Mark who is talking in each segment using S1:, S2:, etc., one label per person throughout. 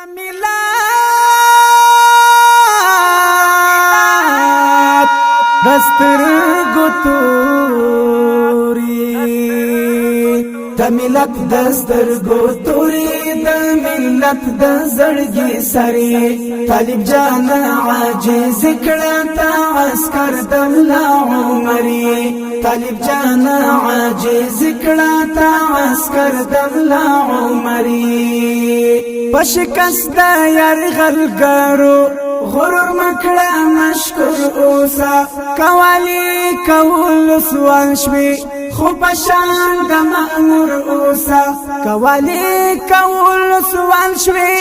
S1: ملت دستر گوتوری د ملت دستر گوتوری د ملت د زړګي سری طالب جان عاجز کړه تا عسكر د ملا عمري طالب جان عاجز کړه تا عسكر د ملا عمري پشکست یار غلګرو غرور مکړه مشکور اوسا قوالی کول سوال شوي خو پشان د مأمور اوسا قوالی کول سوال شوي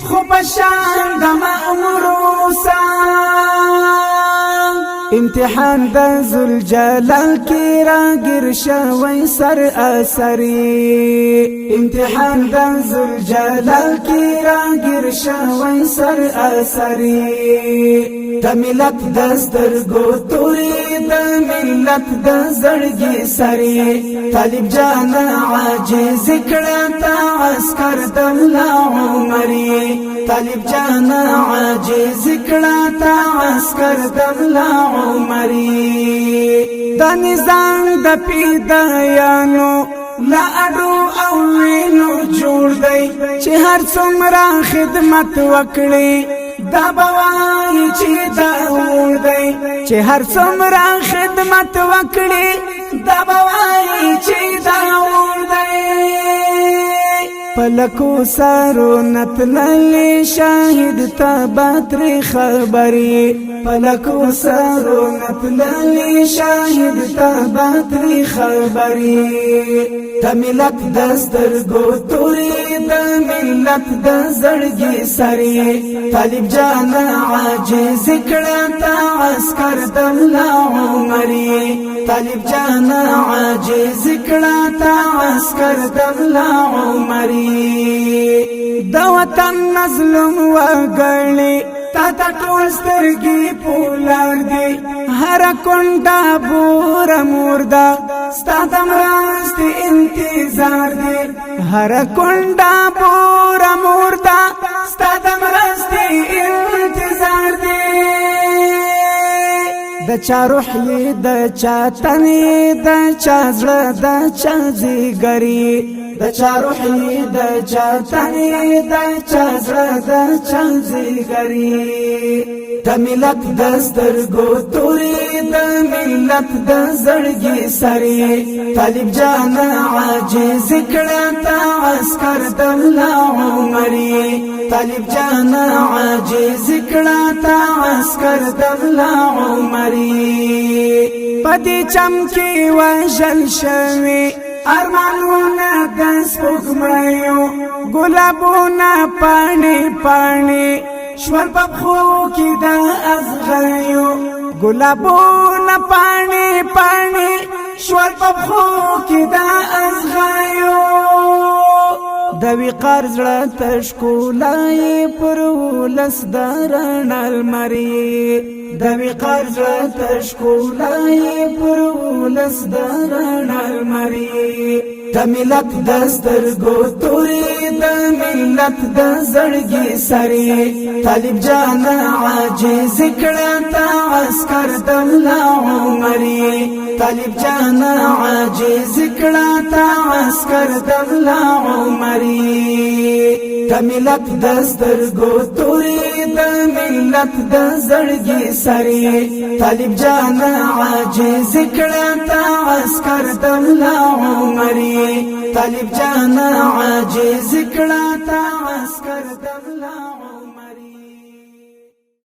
S1: خو پشان د مأمور اوسا امتحان د ذل جلال کی راګر شوی سر اثری امتحان د ذل جلال کی راګر شوی سر اثری د ملت دستر گوتوری د ملت د زړګي سری طالب جان عاجز کړه تا عسكر د ملا عمري طالب جان عاجز کړه تا عسكر د ملا عمري د نظام د پیدایانو لا اډو او وینو جوړ دی چې هر څومره خدمت وکړي دا بوای چې دا ور دی چې هر څومره خدمت وکړي دا بوای چې دا ور دی پلکو سارو نتللی شاهد تا باتری خبری پلکو سارو نتللی شاهد تا باتری خبری د ملت دستر گوتوری د ملت د زړګي سری طالب جان عاجز کړه تا عسكر د ملا عمري طالب جان عاجز کړه تا عسكر د ملا عمري د وطن مظلوم وګړي تا ټول سترګې پولار دي هر کونډه بور مردا ستا د مرستې انتظار دي هر کونډه بور مردا ستا د مرستې انتظار دي د چا روح د چا تنې د چا زړه د چا زیګري د چا روح د چا تنې د چا زړه د چا زیګري د ملت دستر گوتوری د ملت د زړګي سری طالب جان عاجز کړه تا عسكر د ملا عمري طالب جان عاجز کړه تا عسكر د ملا عمري پدې چمکي وژل شوي ارمانونه د سپوږمیو ګلابونه پاڼې پاڼې شور په خو کې د ازغیو ګلابونه پاڼې پاڼې شور په خو کې د ازغیو د وقار زړه تشکولای پر ولس درن المری د وقار زړه تشکولای پر ولس درن المری د ملت دستر گوتوری د ملت د زړګي سری طالب جان عاجز کړه تا عسكر د ملا عمري طالب جان عاجز کړه تا عسكر د ملا عمري د ملت دستر گوتوری د ملت د زړګي سری طالب جان عاجز کړه تا عسكر د ملا عمري طالب جان عاجز کړه تا عسكر د ملا